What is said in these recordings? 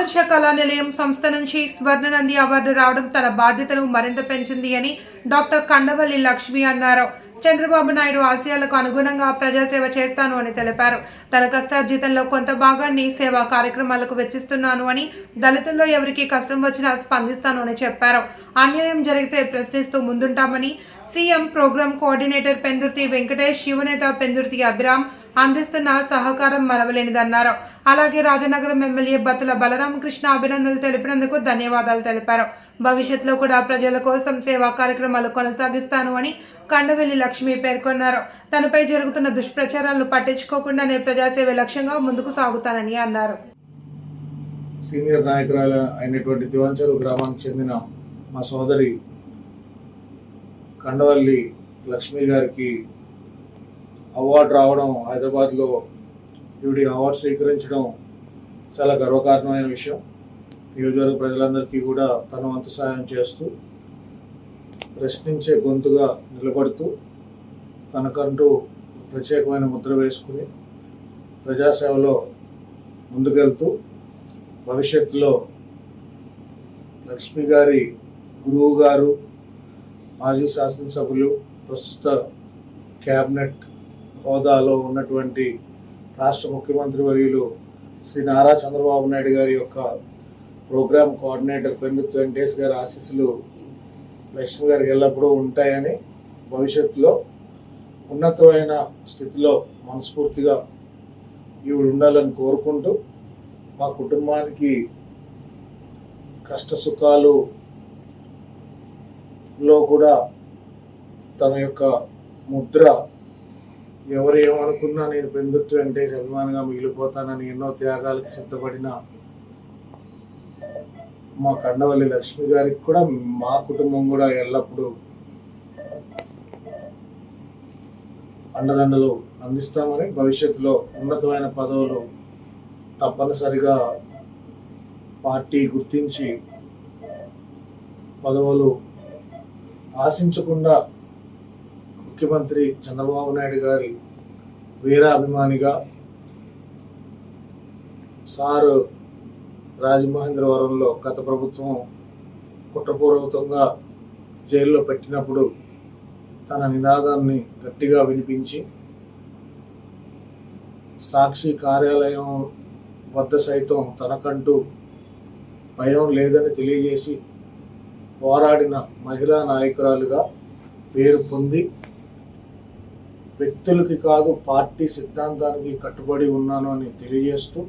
ఆదర్శ కళా నిలయం సంస్థ నుంచి స్వర్ణనంది అవార్డు రావడం తన బాధ్యతను మరింత పెంచింది అని డాక్టర్ కండవల్లి లక్ష్మి అన్నారు. చంద్రబాబు నాయుడు ఆశయాలకు అనుగుణంగా ప్రజాసేవ చేస్తాను అని తెలిపారు. తన కష్టార్జితంలో కొంత భాగాన్ని సేవా కార్యక్రమాలకు వెచ్చిస్తున్నాను అని, దళితుల్లో ఎవరికి కష్టం వచ్చినా స్పందిస్తాను అని చెప్పారు. అన్యాయం జరిగితే ప్రశ్నిస్తూ ముందుంటామని C M program coordinator Pendurthi Venkatesh, యువనేత పెందుర్తి అభిరామ్ అందిస్తున్న సహకారం మరవలేనిదన్నారు. అలాగే రాజనగరం ఎమ్మెల్యే బత్తుల బలరామకృష్ణ అభినందనలు తెలిపినందుకు ధన్యవాదాలు తెలిపారు. భవిష్యత్తులో కూడా ప్రజల కోసం సేవా కార్యక్రమాలు కొనసాగిస్తాను అని కండవెల్లి లక్ష్మి పేర్కొన్నారు. తనపై జరుగుతున్న దుష్ప్రచారాలను పట్టించుకోకుండానే ప్రజాసేవ లక్ష్యంగా ముందుకు సాగుతానని అన్నారు. సీనియర్ నాయకురాలు అయినటువంటి దివంచరు గ్రామానికి చెందిన మా సోదరి కండవల్లి లక్ష్మి గారికి అవార్డు రావడం, హైదరాబాద్లో ఈవిడి అవార్డు స్వీకరించడం చాలా గర్వకారణమైన విషయం. నియోజకవర్గ ప్రజలందరికీ కూడా తన వంతు సహాయం చేస్తూ, ప్రశ్నించే గొంతుగా నిలబడుతూ, తనకంటూ ప్రత్యేకమైన ముద్ర వేసుకుని ప్రజాసేవలో ముందుకెళ్తూ, భవిష్యత్తులో లక్ష్మి గారి గురువు గారు, మాజీ శాసనసభ్యులు, ప్రస్తుత క్యాబినెట్ హోదాలో ఉన్నటువంటి రాష్ట్ర ముఖ్యమంత్రి వర్యులు శ్రీ నారా చంద్రబాబు నాయుడు గారి యొక్క ప్రోగ్రామ్ కోఆర్డినేటర్ పెందుర్తి వెంకటేష్ గారి ఆశీస్సులు లక్ష్మి గారికి ఎల్లప్పుడూ ఉంటాయని, భవిష్యత్తులో ఉన్నతమైన స్థితిలో మనస్ఫూర్తిగా ఈవిడ ఉండాలని కోరుకుంటూ, మా కుటుంబానికి కష్ట సుఖాలులో కూడా తన యొక్క ముద్ర, ఎవరు ఏమనుకున్నా నేను పెందుర్తి వెంకటేష్ అభిమానంగా మిగిలిపోతానని ఎన్నో త్యాగాలకు సిద్ధపడిన మా కండవల్లి లక్ష్మి గారికి కూడా మా కుటుంబం కూడా ఎల్లప్పుడూ అండదండలు అందిస్తామని, భవిష్యత్తులో ఉన్నతమైన పదవులు తప్పనిసరిగా పార్టీ గుర్తించి పదవులు ఆశించకుండా ముఖ్యమంత్రి చంద్రబాబు నాయుడు గారి వీరాభిమానిగా సారు రాజమహేంద్రవరంలో గత ప్రభుత్వం కుట్రపూర్వకంగా జైల్లో పెట్టినప్పుడు తన నినాదాన్ని గట్టిగా వినిపించి, సాక్షి కార్యాలయం వద్ద సైతం తనకంటూ భయం లేదని తెలియజేసి పోరాడిన మహిళా నాయకురాలుగా పేరు పొంది, వ్యక్తులకి కాదు పార్టీ సిద్ధాంతానికి కట్టుబడి ఉన్నాను అని తెలియజేస్తూ,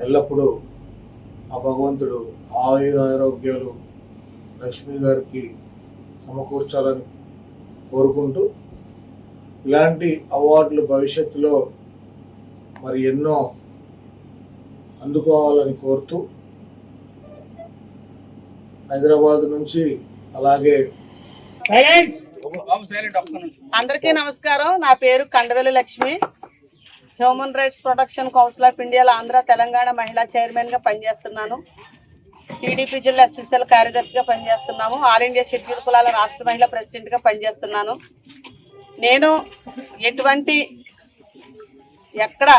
ఎల్లప్పుడూ ఆ భగవంతుడు ఆయురారోగ్యాలు లక్ష్మి గారికి సమకూర్చాలని కోరుకుంటూ, ఇలాంటి అవార్డులు భవిష్యత్తులో మరి ఎన్నో అందుకోవాలని కోరుతూ, హైదరాబాద్ నుంచి అలాగే అందరికీ నమస్కారం. నా పేరు Kandavelli Lakshmi. Human rights protection council of ఇండియాలో ఆంధ్ర తెలంగాణ మహిళా చైర్మన్ గా పనిచేస్తున్నాను. టీడీపీ జిల్లా ఎస్ఎస్ఎల్ కార్యదర్శిగా పనిచేస్తున్నాము. ఆల్ ఇండియా షెడ్యూల్ కులాల రాష్ట్ర మహిళా ప్రెసిడెంట్ గా పనిచేస్తున్నాను. నేను ఎక్కడ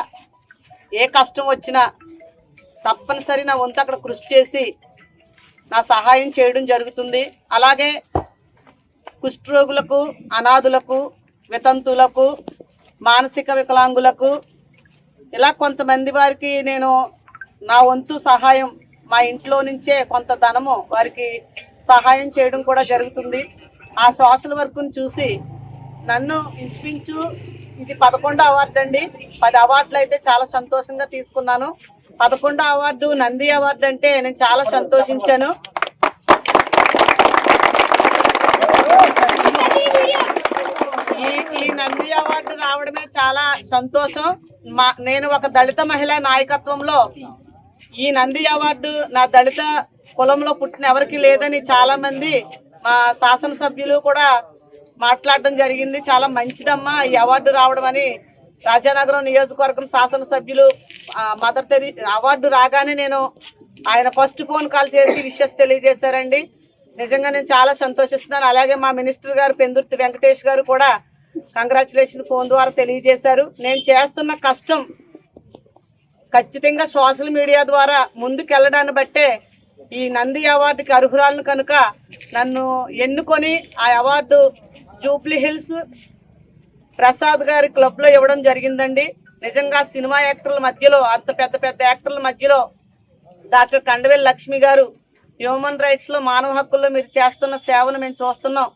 ఏ కష్టం వచ్చినా తప్పనిసరి నా వంతు అక్కడ కృషి చేసి నా సహాయం చేయడం జరుగుతుంది. అలాగే కుష్ఠరోగులకు, అనాథులకు, వితంతులకు, మానసిక వికలాంగులకు, ఇలా కొంతమంది వారికి నేను నా వంతు సహాయం మా ఇంట్లో నుంచే కొంత ధనము వారికి సహాయం చేయడం కూడా జరుగుతుంది. ఆ సోషల్ వర్క్ను చూసి నన్ను ఇంచుమించు ఇది 11వ అవార్డు అండి. 10 అవార్డులు అయితే చాలా సంతోషంగా తీసుకున్నాను. 11వ అవార్డు నంది అవార్డు అంటే నేను చాలా సంతోషించాను. ఈ నంది అవార్డు రావడమే చాలా సంతోషం. నేను ఒక దళిత మహిళా నాయకత్వంలో ఈ నంది అవార్డు నా దళిత కులంలో పుట్టిన ఎవరికి లేదని చాలా మంది మా శాసనసభ్యులు కూడా మాట్లాడడం జరిగింది. చాలా మంచిదమ్మా ఈ అవార్డు రావడం అని. రాజానగరం నియోజకవర్గం శాసనసభ్యులు మదర్ తెరీసా అవార్డు రాగానే ఆయన ఫస్ట్ ఫోన్ కాల్ చేసి విషెస్ తెలియజేశారండి. నిజంగా నేను చాలా సంతోషిస్తున్నాను. అలాగే మా మినిస్టర్ గారు పెందుర్తి వెంకటేష్ గారు కూడా కంగ్రాచులేషన్ ఫోన్ ద్వారా తెలియజేశారు. నేను చేస్తున్న కష్టం ఖచ్చితంగా సోషల్ మీడియా ద్వారా ముందుకెళ్ళడాన్ని బట్టే ఈ నంది అవార్డుకి అర్హురాలను కనుక నన్ను ఎన్నుకొని ఆ అవార్డు జూబ్లీ హిల్స్ ప్రసాద్ గారి క్లబ్లో ఇవ్వడం జరిగిందండి. నిజంగా సినిమా యాక్టర్ల మధ్యలో, అంత పెద్ద పెద్ద యాక్టర్ల మధ్యలో డాక్టర్ కండవేల్ లక్ష్మి గారు హ్యూమన్ రైట్స్లో, మానవ హక్కుల్లో మీరు చేస్తున్న సేవను మేము చూస్తున్నాం,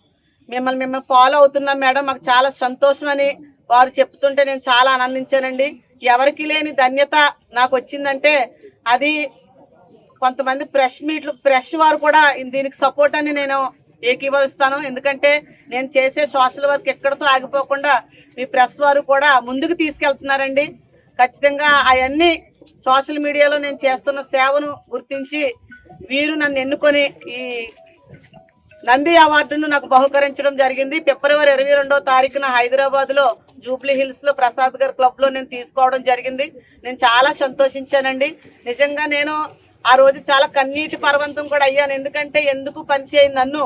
మిమ్మల్ని ఫాలో అవుతున్నాం మేడం, మాకు చాలా సంతోషం అని వారు చెప్తుంటే నేను చాలా ఆనందించానండి. ఎవరికి లేని ధన్యత నాకు వచ్చిందంటే అది కొంతమంది ప్రెస్ వారు కూడా దీనికి సపోర్ట్ అని నేను ఏకీభవిస్తాను. ఎందుకంటే నేను చేసే సోషల్ వర్క్ ఎక్కడితో ఆగిపోకుండా మీ ప్రెస్ వారు కూడా ముందుకు తీసుకెళ్తున్నారండి. ఖచ్చితంగా అవన్నీ సోషల్ మీడియాలో నేను చేస్తున్న సేవను గుర్తించి వీరు నన్ను ఎన్నుకొని ఈ నంది అవార్డును నాకు బహుకరించడం జరిగింది. ఫిబ్రవరి 22వ తారీఖున హైదరాబాద్లో జూబ్లీ హిల్స్లో ప్రసాద్ గారి క్లబ్లో నేను తీసుకోవడం జరిగింది. నేను చాలా సంతోషించానండి. నిజంగా నేను ఆ రోజు చాలా కన్నీటి పర్వంతం కూడా అయ్యాను. ఎందుకంటే ఎందుకు పనిచేయని నన్ను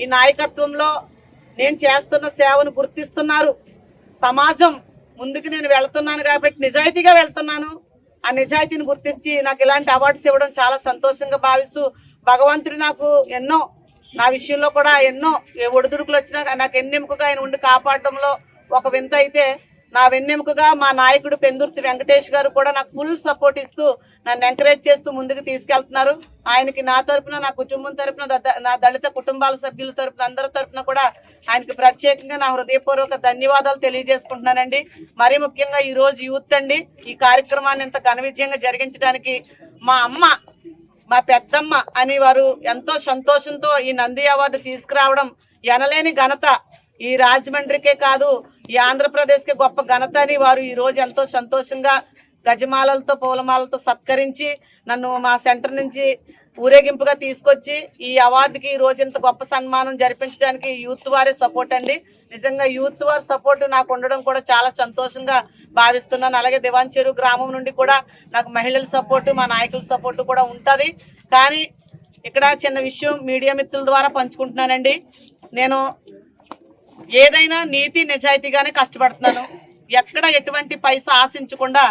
ఈ నాయకత్వంలో నేను చేస్తున్న సేవను గుర్తిస్తున్నారు, సమాజం ముందుకు నేను వెళ్తున్నాను కాబట్టి నిజాయితీగా వెళ్తున్నాను. ఆ నిజాయితీని గుర్తించి నాకు ఇలాంటి అవార్డ్స్ ఇవ్వడం చాలా సంతోషంగా భావిస్తూ, భగవంతుడు నాకు ఎన్నో, నా విషయంలో కూడా ఎన్నో ఒడిదుడుకులు వచ్చినా నాకు ఎన్నెముకగా ఆయన ఉండి కాపాడటంలో ఒక వింత అయితే, నా వెన్నెముకగా మా నాయకుడు పెందుర్తి వెంకటేష్ గారు కూడా నాకు ఫుల్ సపోర్ట్ ఇస్తూ నన్ను ఎంకరేజ్ చేస్తూ ముందుకు తీసుకెళ్తున్నారు. ఆయనకి నా తరపున, నా కుటుంబం తరపున, నా దళిత కుటుంబాల సభ్యుల తరపున, అందరి తరపున కూడా ఆయనకి ప్రత్యేకంగా నా హృదయపూర్వక ధన్యవాదాలు తెలియజేసుకుంటున్నానండి. మరీ ముఖ్యంగా ఈ రోజు యూత్ అండి ఈ కార్యక్రమాన్ని ఇంత ఘన విజయంగా జరిగించడానికి మా అమ్మ, మా పెద్దమ్మ అని వారు ఎంతో సంతోషంతో ఈ నంది అవార్డు తీసుకురావడం ఎనలేని ఘనత. ఈ రాజమండ్రికే కాదు, ఈ ఆంధ్రప్రదేశ్కే గొప్ప ఘనత అని వారు ఈ రోజు ఎంతో సంతోషంగా గజమాలలతో, పూలమాలతో సత్కరించి నన్ను మా సెంటర్ నుంచి ఊరేగింపుగా తీసుకొచ్చి ఈ అవార్డుకి ఈ రోజు ఇంత గొప్ప సన్మానం జరిపించడానికి యూత్ వారే సపోర్ట్ అండి. నిజంగా యూత్ వారి సపోర్ట్ నాకు ఉండడం కూడా చాలా సంతోషంగా భావిస్తున్నాను. అలాగే దివాంచెరు గ్రామం నుండి కూడా నాకు మహిళల సపోర్టు, మా నాయకుల సపోర్టు కూడా ఉంటుంది. కానీ ఇక్కడ చిన్న విషయం మీడియా మిత్రుల ద్వారా పంచుకుంటున్నానండి. నేను ఏదైనా నీతి నిజాయితీగానే కష్టపడుతున్నాను. ఎక్కడ ఎటువంటి పైసా ఆశించకుండా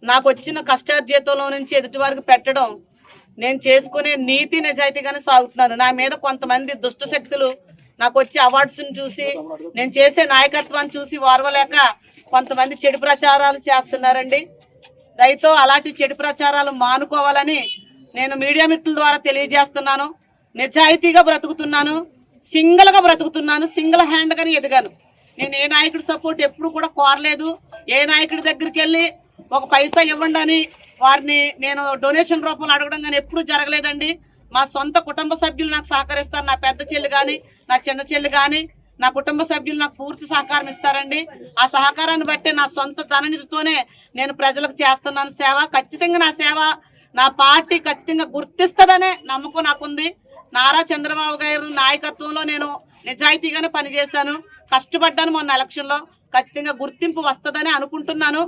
నాకు వచ్చిన కష్టార్జితంలో నుంచి ఎదుటి వారికి పెట్టడం, నేను చేసుకునే నీతి నిజాయితీగానే సాగుతున్నాను. నా మీద కొంతమంది దుష్ట శక్తులు నాకు వచ్చే అవార్డ్స్ని చూసి, నేను చేసే నాయకత్వాన్ని చూసి వారవలేక కొంతమంది చెడు ప్రచారాలు చేస్తున్నారండి. దయతో అలాంటి చెడు ప్రచారాలు మానుకోవాలని నేను మీడియా మిత్రుల ద్వారా తెలియజేస్తున్నాను. నిజాయితీగా బ్రతుకుతున్నాను, సింగిల్గా బ్రతుకుతున్నాను, సింగిల్ హ్యాండ్గానే ఎదిగాను. నేను ఏ నాయకుడి సపోర్ట్ ఎప్పుడు కూడా కోరలేదు. ఏ నాయకుడి దగ్గరికి వెళ్ళి ఒక పైసా ఇవ్వండి అని వారిని నేను డొనేషన్ రూపంలో అడగడం కానీ ఎప్పుడు జరగలేదండి. మా సొంత కుటుంబ సభ్యులు నాకు సహకరిస్తారు. నా పెద్ద చెల్లి కానీ, నా చిన్న చెల్లి కానీ, నా కుటుంబ సభ్యులు నాకు పూర్తి సహకారం ఇస్తారండి. ఆ సహకారాన్ని బట్టి నా సొంత ధననిధితోనే నేను ప్రజలకు చేస్తున్నాను సేవ. ఖచ్చితంగా నా సేవ నా పార్టీ ఖచ్చితంగా గుర్తిస్తుందనే నమ్మకం నాకుంది. నారా చంద్రబాబు గారి నాయకత్వంలో నేను నిజాయితీగానే పనిచేశాను, కష్టపడ్డాను. మొన్న ఎలక్షన్లో ఖచ్చితంగా గుర్తింపు వస్తుందని అనుకుంటున్నాను.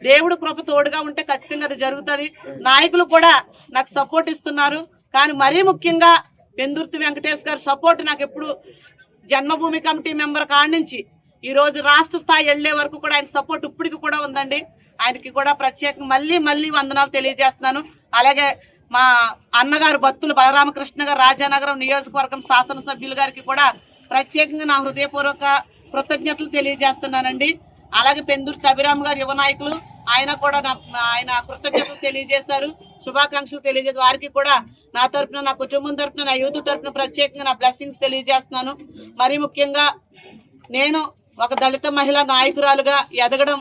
దేవుడు కృప తోడుగా ఉంటే ఖచ్చితంగా అది జరుగుతుంది. నాయకులు కూడా నాకు సపోర్ట్ ఇస్తున్నారు. కానీ మరీ ముఖ్యంగా పెందుర్తి వెంకటేష్ గారి సపోర్ట్ నాకు ఎప్పుడు, జన్మభూమి కమిటీ మెంబర్ కాడి నుంచి ఈరోజు రాష్ట్ర స్థాయి వెళ్లే వరకు కూడా ఆయన సపోర్ట్ ఇప్పటికి కూడా ఉందండి. ఆయనకి కూడా ప్రత్యేకంగా మళ్ళీ వందనాలు తెలియజేస్తున్నాను. అలాగే మా అన్నగారు బత్తుల బలరామకృష్ణ గారు రాజానగరం నియోజకవర్గం శాసనసభ్యులు గారికి కూడా ప్రత్యేకంగా నా హృదయపూర్వక కృతజ్ఞతలు తెలియజేస్తున్నానండి. అలాగే పెందుర్తి అభిరామ్ గారు యువ నాయకులు, ఆయన కూడా ఆయన కృతజ్ఞతలు తెలియజేశారు, శుభాకాంక్షలు తెలియజేసి వారికి కూడా నా తరపున, నా కుటుంబం తరపున, నా యూత్ తరపున ప్రత్యేకంగా నా బ్లెస్సింగ్స్ తెలియజేస్తున్నాను. మరీ ముఖ్యంగా నేను ఒక దళిత మహిళా నాయకురాలుగా ఎదగడం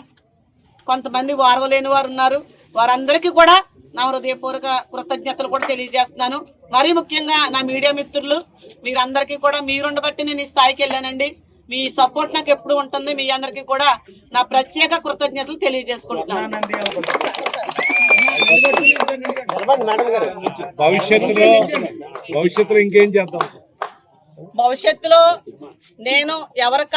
కొంతమంది వారవలేని వారు ఉన్నారు. వారందరికీ కూడా నా హృదయపూర్వక కృతజ్ఞతలు కూడా తెలియజేస్తున్నాను. మరీ ముఖ్యంగా నా మీడియా మిత్రులు మీరందరికీ కూడా, మీరుండబట్టి నేను ఈ స్థాయికి వెళ్ళానండి. మీ సపోర్ట్ నాకు ఎప్పుడు ఉంటుంది. మీ అందరికీ కూడా నా ప్రత్యేక కృతజ్ఞతలు తెలియజేసుకుంటున్నాను. భవిష్యత్తులో ఇంకేం చేద్దాం? భవిష్యత్తులో నేను ఎవరికి